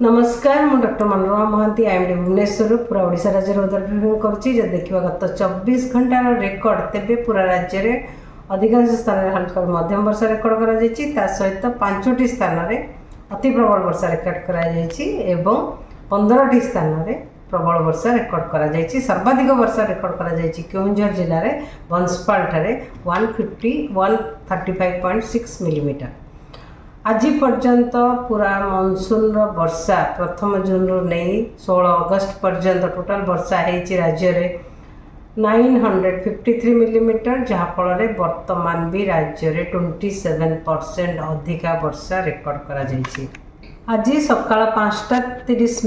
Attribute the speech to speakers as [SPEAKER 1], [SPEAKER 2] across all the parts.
[SPEAKER 1] नमस्कार मु doctor Manorama Mahanti IMD Bhubaneswar पूरा ओडिशा राज्य उदरपीढ़ी करुच्ची देखा गत 24 घंटार रेकर्ड तेबे पूरा राज्य में अधिकांश स्थान में हल्का मध्यम वर्षा रेकर्ड कर सहित 5टी स्थान में अति प्रबल वर्षा रेकर्ड कर 15टी स्थान में प्रबल वर्षा रेकर्ड कर सर्वाधिक वर्षा रेकर्ड कर केउंझर जिले में बंसपाल ठारे 135.6 मिलीमीटर। आज पर्यंत पूरा मनसून वर्षा प्रथम जून रु नहीं 16 अगस्त पर्यंत टोटाल वर्षा है राज्य में 953 मिलीमीटर, जहाँफल वर्तमान भी राज्य में 27% अधिका वर्षा रेकर्ड कर। आज सकाल 5:30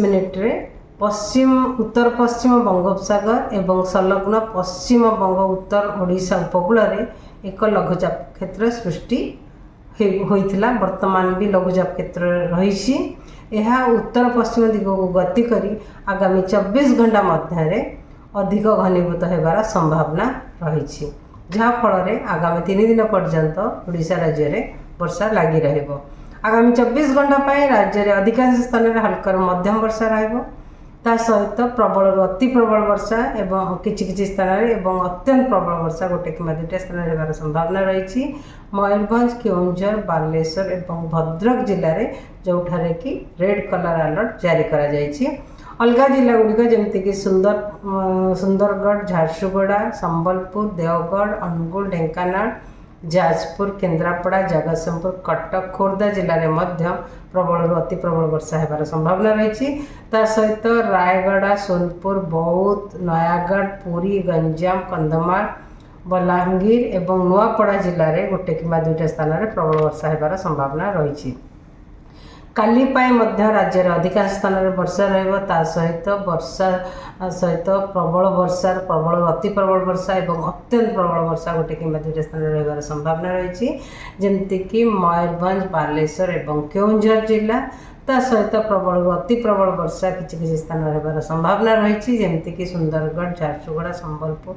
[SPEAKER 1] पश्चिम उत्तर पश्चिम बंगोपसागर एवं संलग्न पश्चिम बंग उत्तर ओडिशा उपकूल एक लघुचाप क्षेत्र सृष्टि होइथिला। वर्तमान भी लघुचाप क्षेत्र रही उत्तर पश्चिम दिग को गति करी आगामी 24 घंटा मध्य अधिक घनीभूत होबार संभावना रही, जहाँफल आगामी 3 दिन पर्यंत ओडिशा राज्य में वर्षा लगी रहिबो। आगामी 24 घंटा राज्य में अधिकांश स्थान में हल्का मध्यम वर्षा रहिबो, ता सहित प्रबल अति प्रबल वर्षा एवं किछि स्थान में अत्यंत प्रबल वर्षा गोटे कि 2टा स्थान में होबार संभावना रही। मयूरभंज, केउंझर, बालेश्वर एवं भद्रक जिले में जोठारे कि रेड कलर अलर्ट जारी करा जायछि। अलगा जिला गुड़िक जमीक सुंदरगढ़, झारसुगुड़ा, संबलपुर, देवगढ़, अनुगुल, ढेंकानाल, जाजपुर, केन्द्रापड़ा, जगतसिंहपुर, कटक, खोर्धा जिले में प्रबल अति प्रबल वर्षा होबार संभावना रही। सहित रायगढ़, सोनपुर, बौद्ध, नयागढ़, पुरी, गंजाम, कंधमाल, बलांगीर एवं नुआपड़ा जिले में गोटे कि 2टा स्थान में प्रबल वर्षा होबार संभावना रही। काली राज्य में अधिकांश स्थान में वर्षा रहा सहित वर्षा सहित प्रबल वर्षा प्रबल अति प्रबल वर्षा एवं अत्यंत प्रबल वर्षा गोटे कि 2टा स्थान में रही संभावना रही, जमीक मयूरभंज, बालेश्वर एवं केउंझर जिला। ता सहित प्रबल अति प्रबल वर्षा किसी स्थान में होबार संभावना रही, जमीक सुंदरगढ़, झारसुगुड़ा, संबलपुर,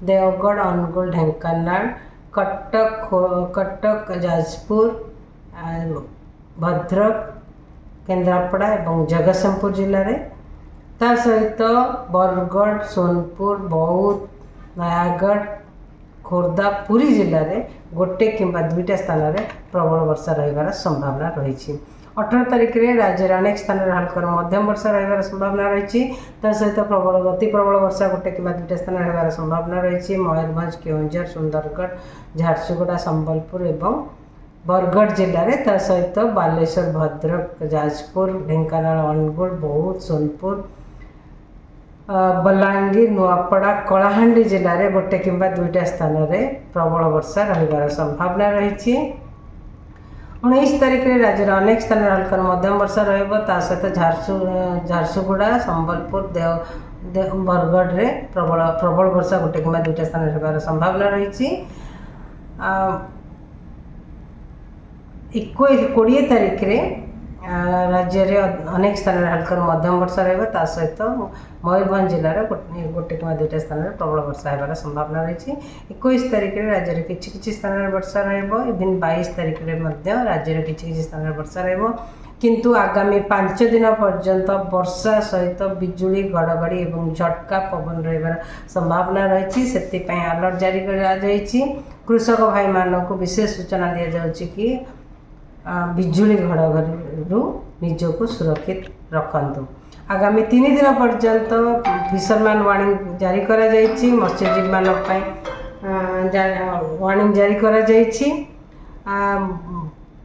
[SPEAKER 1] देवगढ़, अनुगुल, ढेंकानाल, कटक, जाजपुर, भद्रक, केन्द्रापड़ा एवं जगतसिंहपुर जिले में। ता सहित बरगढ़, सोनपुर, बौद्ध, नयागढ़, खोर्धा, पुरी जिले में गोटे कि 2टा स्थान में प्रबल वर्षा रहिबार संभावना रही। 18 तारिख में राज्य में अनेक स्थान में हल्का मध्यम वर्षा रहिबार संभावना रही। सहित प्रबल अति प्रबल वर्षा गोटे कि 2टा स्थान में होबार संभावना रही। मयूरभंज, केउंझर, सुंदरगढ़, झारसुगुड़ा, संबलपुर एवं बरगढ़ जिले में। सहित बालेश्वर, भद्रक, जाजपुर, ढेंकानाल, अनुगुल, बौद्ध, सोनपुर, बलांगीर, नुआपड़ा, कलाहांडी जिले में गोटे कि 2टा स्थान में प्रबल वर्षा रहिबार संभावना रही। 19 तारिख में राज्य में अनेक स्थान में हल्का मध्यम वर्षा रहा सहित झारसुगुड़ा, संबलपुर, बरगढ़ में प्रबल वर्षा गोटे कि 2टा स्थान में होबार संभावना रही। 20 तारिख में राज्य में अनेक स्थान में हल्का मध्यम वर्षा रहा सहित मयूरभंज जिले में गोटे कि 2टा स्थान में प्रबल वर्षा होबार संभावना रही। 21 तारिख में राज्य में किछि स्थान में वर्षा रहा। इवन 22 तारिख में राज्य में किछि स्थान में वर्षा रहा, किंतु आगामी 5 दिन पर्यंत वर्षा सहित बिजुली, घड़घड़ी और झटका पवन रहिबार संभावना रही। से अलर्ट जारी कर कृषक भाई मानक विशेष सूचना दि जाउछि कि बिजुली घड़घड़ी निजको सुरक्षित रखंतु। आगामी 3 दिन पर्यंत फिशरमैन वार्निंग जारी करा जायछि। मत्स्यजीवी मानक वार्निंग जारी करा जायछि।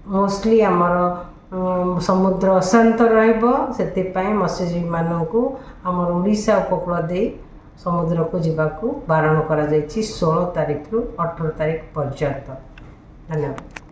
[SPEAKER 1] मोस्टली आमर समुद्र अशांत रहिबो, सेतिपई मत्स्यजीवी मानक आमर ओडिशा उपकूल दे समुद्र को जीवाकू बारण करा जायछि 16 तारिख रु 18 तारिख पर्यंत। धन्यवाद।